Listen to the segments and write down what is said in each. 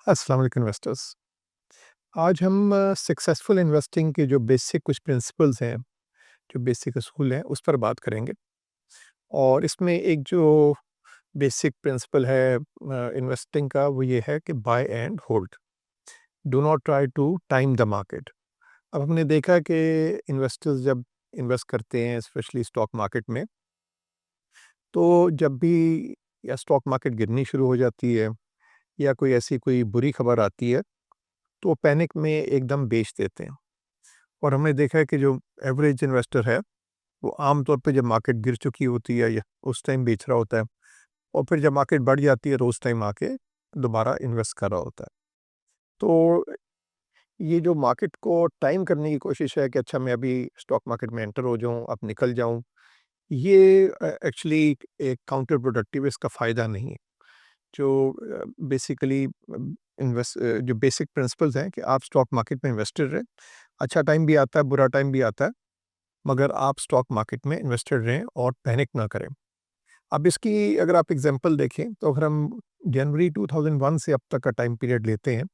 अस्सलाम वालेकुम इन्वेस्टर्स। आज हम सक्सेसफुल इन्वेस्टिंग के जो बेसिक कुछ प्रिंसिपल्स हैं, जो बेसिक असूल हैं, उस पर बात करेंगे। और इसमें एक जो बेसिक प्रिंसिपल है इन्वेस्टिंग का, वो ये है कि buy and hold, do not try to time the market. अब हमने देखा कि इन्वेस्टर्स जब इन्वेस्ट करते हैं स्पेशली स्टॉक मार्केट में, तो जब भी या स्टॉक मार्केट गिरनी शुरू हो जाती है या कोई ऐसी कोई बुरी खबर आती है, तो वो पैनिक में एकदम बेच देते हैं। और हमने देखा है कि जो एवरेज इन्वेस्टर है, वो आम तौर पे जब मार्केट गिर चुकी होती है या उस टाइम बेच रहा होता है, और फिर जब मार्केट बढ़ जाती है तो उस टाइम आके दोबारा इन्वेस्ट कर रहा होता है। तो ये जो मार्केट को टाइम करने की कोशिश है कि अच्छा मैं अभी स्टॉक मार्केट में एंटर हो जाऊँ, अब निकल जाऊँ, ये एक्चुअली एक काउंटर प्रोडक्टिव, इसका फ़ायदा नहीं है। जो बेसिकली जो बेसिक प्रिंसिपल्स हैं कि आप स्टॉक मार्केट में इन्वेस्टेड रहें। अच्छा टाइम भी आता है, बुरा टाइम भी आता है, मगर आप स्टॉक मार्केट में इन्वेस्टेड रहें और पैनिक ना करें। अब इसकी अगर आप एग्जांपल देखें, तो अगर हम जनवरी 2001 से अब तक का टाइम पीरियड लेते हैं,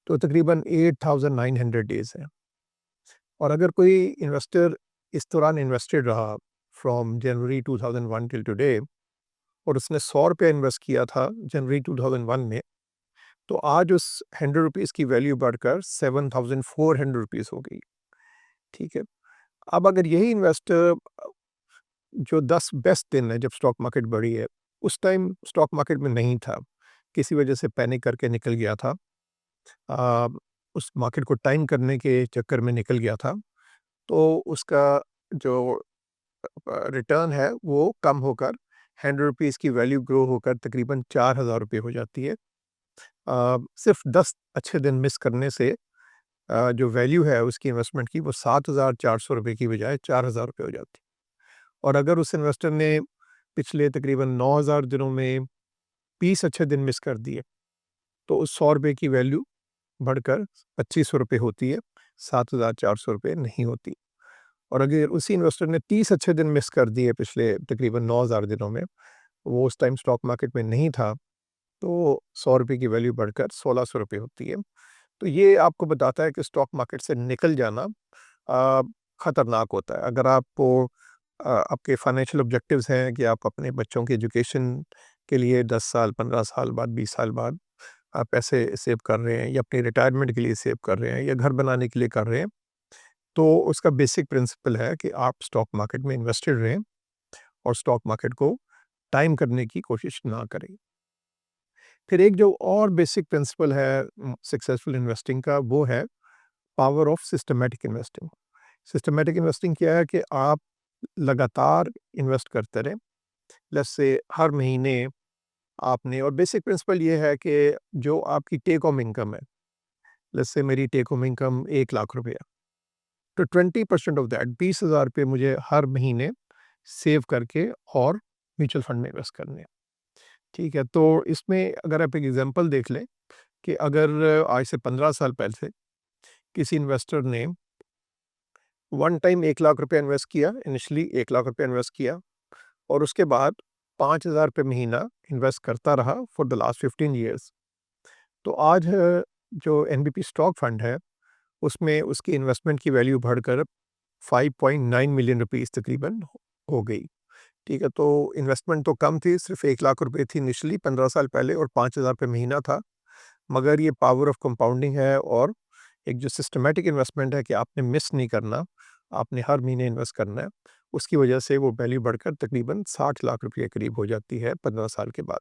तो तकरीबन 8900 डेज़ है। और अगर कोई इन्वेस्टर इस दौरान इन्वेस्टेड रहा फ्रॉम जनवरी 2001 टिल टुडे, और उसने ₹100 इन्वेस्ट किया था जनवरी 2001 में, तो आज उस ₹100 की वैल्यू बढ़कर ₹7400 हो गई। ठीक है? अब अगर यही इन्वेस्टर जो 10 बेस्ट दिन है जब स्टॉक मार्केट बढ़ी है, उस टाइम स्टॉक मार्केट में नहीं था, किसी वजह से पैनिक करके निकल गया था, अ, उस मार्केट को टाइम करने के चक्कर में निकल गया था, तो उसका जो रिटर्न है वो कम होकर ₹100 की वैल्यू ग्रो होकर तकरीबन ₹4000 हो जाती है। सिर्फ 10 अच्छे दिन मिस करने से जो वैल्यू है उसकी इन्वेस्टमेंट की, वो ₹7400 की बजाय ₹4000 हो जाती है। और अगर उस इन्वेस्टर ने पिछले तकरीबन 9000 दिनों में 20 अच्छे दिन मिस कर दिए, तो उस ₹100 की वैल्यू बढ़कर ₹2500 होती है, ₹7400 नहीं होती। और अगर उसी इन्वेस्टर ने 30 अच्छे दिन मिस कर दिए पिछले तकरीबन 9000 दिनों में, वो उस टाइम स्टॉक मार्केट में नहीं था, तो ₹100 की वैल्यू बढ़कर ₹1600 होती है। तो ये आपको बताता है कि स्टॉक मार्केट से निकल जाना अ, खतरनाक होता है। अगर आपको आपके फाइनेंशियल ऑब्जेक्टिव्स हैं कि आप अपने बच्चों की एजुकेशन के लिए 10 साल, 15 साल बाद, 20 साल बाद आप पैसे सेव कर रहे हैं, या अपनी रिटायरमेंट के लिए सेव कर रहे हैं, या घर बनाने के लिए कर रहे हैं, तो उसका बेसिक प्रिंसिपल है कि आप स्टॉक मार्केट में इन्वेस्टेड रहें और स्टॉक मार्केट को टाइम करने की कोशिश ना करें। फिर एक जो और बेसिक प्रिंसिपल है सक्सेसफुल इन्वेस्टिंग का, वो है power of systematic investing. Systematic investing क्या है कि आप लगातार इन्वेस्ट करते रहें। लेट्स से हर महीने आपने, और बेसिक प्रिंसिपल ये है कि जो आपकी टेक होम इनकम है, लेट्स से मेरी टेक होम इनकम 1 लाख रुपए है, तो 20% ऑफ दैट 20,000 रुपए मुझे हर महीने सेव करके और म्यूचुअल फंड में इन्वेस्ट करने हैं। ठीक है? तो इसमें अगर आप एक एग्जांपल देख लें कि अगर आज से 15 साल पहले किसी इन्वेस्टर ने वन टाइम 1 लाख रुपए इन्वेस्ट किया, इनिशियली 1 लाख रुपए इन्वेस्ट किया, और उसके बाद ₹5000 महीना इन्वेस्ट करता रहा फॉर द लास्ट 15 ईयर्स। तो आज जो एनबीपी स्टॉक फंड है, उसमें उसकी इन्वेस्टमेंट की वैल्यू बढ़कर 5.9 मिलियन रुपीस तकरीबन हो गई। ठीक है? तो इन्वेस्टमेंट तो कम थी, सिर्फ 1 लाख रुपए थी इनिशियली 15 साल पहले, और ₹5000 महीना था। मगर ये पावर ऑफ कंपाउंडिंग है, और एक जो सिस्टमैटिक इन्वेस्टमेंट है कि आपने मिस नहीं करना, आपने हर महीने इन्वेस्ट करना है, उसकी वजह से वो वैल्यू बढ़कर तकरीबन 60 लाख रुपए के करीब हो जाती है 15 साल के बाद।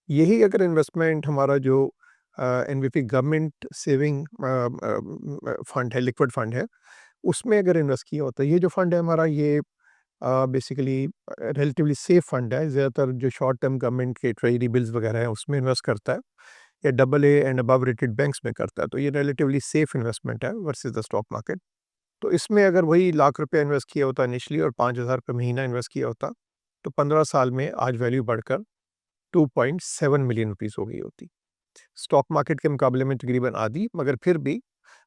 यही अगर इन्वेस्टमेंट हमारा जो एनबीपी गवर्नमेंट सेविंग फंड है, लिक्विड फंड है, उसमें अगर इन्वेस्ट किया होता है, ये जो फंड है हमारा, ये बेसिकली रिलेटिवली सेफ फंड है। ज़्यादातर जो शॉर्ट टर्म गवर्नमेंट के ट्रेजरी बिल्स वगैरह हैं, उसमें इन्वेस्ट करता है, या double A and above rated banks में करता है। तो ये रिलेटिवली सेफ इन्वेस्टमेंट है वर्सेस द स्टॉक मार्केट। तो इसमें अगर वही लाख रुपया इन्वेस्ट किया होता इनिशियली और 5000 रुपये महीना इन्वेस्ट किया होता, तो 15 साल में आज वैल्यू बढ़कर 2.7 मिलियन रुपीस हो गई होती। स्टॉक मार्केट के मुकाबले में तकरीबन आधी, मगर फिर भी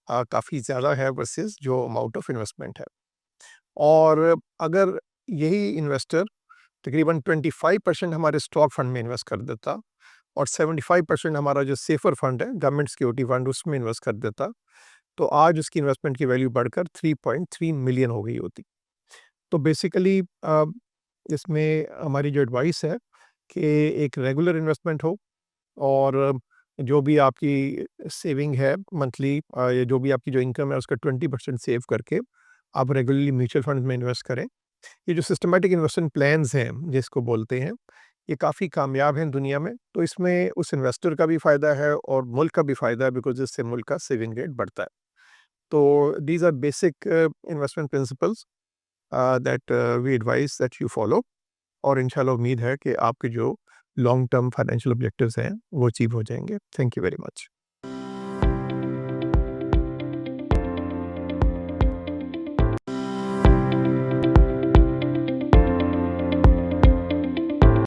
काफ़ी ज़्यादा है वर्सेस जो अमाउंट ऑफ इन्वेस्टमेंट है। और अगर यही इन्वेस्टर तकरीबन 25% हमारे स्टॉक फंड में इन्वेस्ट कर देता, और 75% हमारा जो सेफर फंड है, गवर्नमेंट सिक्योरिटी फंड, उसमें इन्वेस्ट कर देता, तो आज उसकी इन्वेस्टमेंट की वैल्यू बढ़कर 3.3 मिलियन हो गई होती। तो बेसिकली इसमें हमारी जो एडवाइस है कि एक रेगुलर इन्वेस्टमेंट हो, और जो भी आपकी सेविंग है मंथली, या जो भी आपकी जो इनकम है उसका 20% सेव करके आप रेगुलरली म्यूचुअल फंड में इन्वेस्ट करें। ये जो सिस्टमैटिक इन्वेस्टमेंट प्लान्स हैं जिसको बोलते हैं, ये काफ़ी कामयाब हैं दुनिया में। तो इसमें उस इन्वेस्टर का भी फ़ायदा है और मुल्क का भी फ़ायदा है, बिकॉज़ इससे मुल्क का सेविंग रेट बढ़ता है। तो these are basic investment principles that we advise that you follow, और इंशाल्लाह उम्मीद है कि आपके जो लॉन्ग टर्म फाइनेंशियल ऑब्जेक्टिव्स हैं वो अचीव हो जाएँगे। Thank you very much.